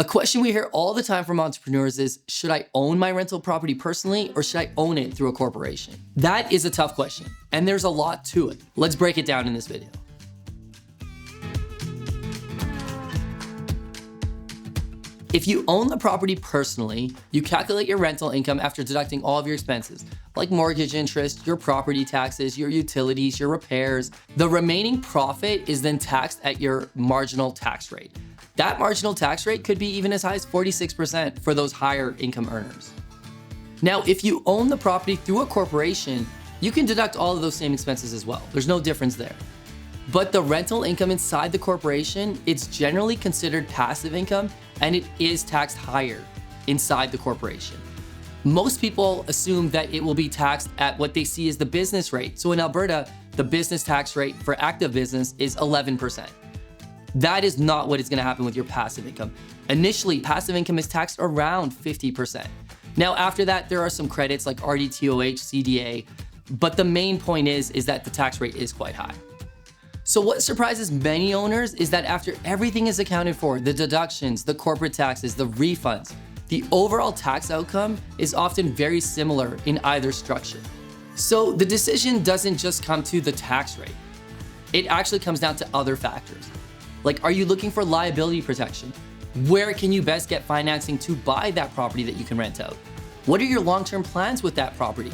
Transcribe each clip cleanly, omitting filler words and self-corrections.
A question we hear all the time from entrepreneurs is, should I own my rental property personally or should I own it through a corporation? That is a tough question, and there's a lot to it. Let's break it down in this video. If you own the property personally, you calculate your rental income after deducting all of your expenses, like mortgage interest, your property taxes, your utilities, your repairs. The remaining profit is then taxed at your marginal tax rate. That marginal tax rate could be even as high as 46% for those higher income earners. Now, if you own the property through a corporation, you can deduct all of those same expenses as well. There's no difference there. But the rental income inside the corporation, it's generally considered passive income and it is taxed higher inside the corporation. Most people assume that it will be taxed at what they see as the business rate. So in Alberta, the business tax rate for active business is 11%. That is not what is going to happen with your passive income. Initially, passive income is taxed around 50%. Now, after that, there are some credits like RDTOH, CDA, but the main point is that the tax rate is quite high. So what surprises many owners is that after everything is accounted for, the deductions, the corporate taxes, the refunds, the overall tax outcome is often very similar in either structure. So the decision doesn't just come to the tax rate. It actually comes down to other factors. Like, are you looking for liability protection? Where can you best get financing to buy that property that you can rent out? What are your long-term plans with that property?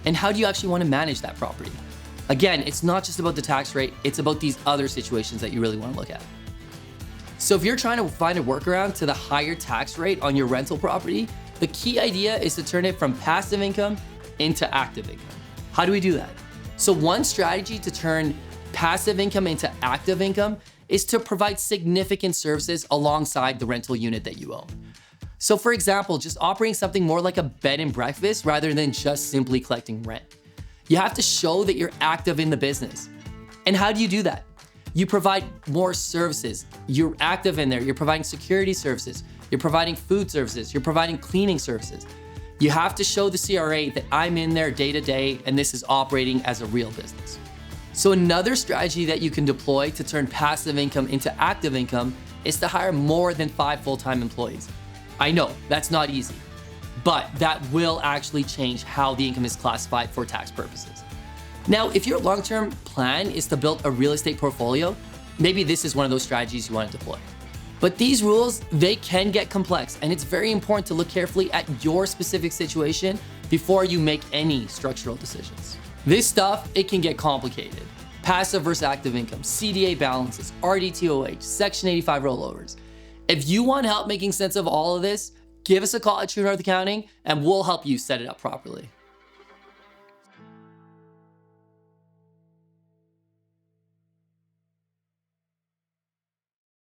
And how do you actually want to manage that property? Again, it's not just about the tax rate, it's about these other situations that you really want to look at. So if you're trying to find a workaround to the higher tax rate on your rental property, the key idea is to turn it from passive income into active income. How do we do that? So one strategy to turn passive income into active income is to provide significant services alongside the rental unit that you own. So for example, just operating something more like a bed and breakfast rather than just simply collecting rent. You have to show that you're active in the business. And how do you do that? You provide more services. You're active in there. You're providing security services. You're providing food services. You're providing cleaning services. You have to show the CRA that I'm in there day to day and this is operating as a real business. So another strategy that you can deploy to turn passive income into active income is to hire more than 5 full-time employees. I know that's not easy, but that will actually change how the income is classified for tax purposes. Now, if your long-term plan is to build a real estate portfolio, maybe this is one of those strategies you want to deploy. But these rules, they can get complex, and it's very important to look carefully at your specific situation before you make any structural decisions. This stuff, it can get complicated. Passive versus active income, CDA balances, RDTOH, Section 85 rollovers. If you want help making sense of all of this, give us a call at True North Accounting and we'll help you set it up properly.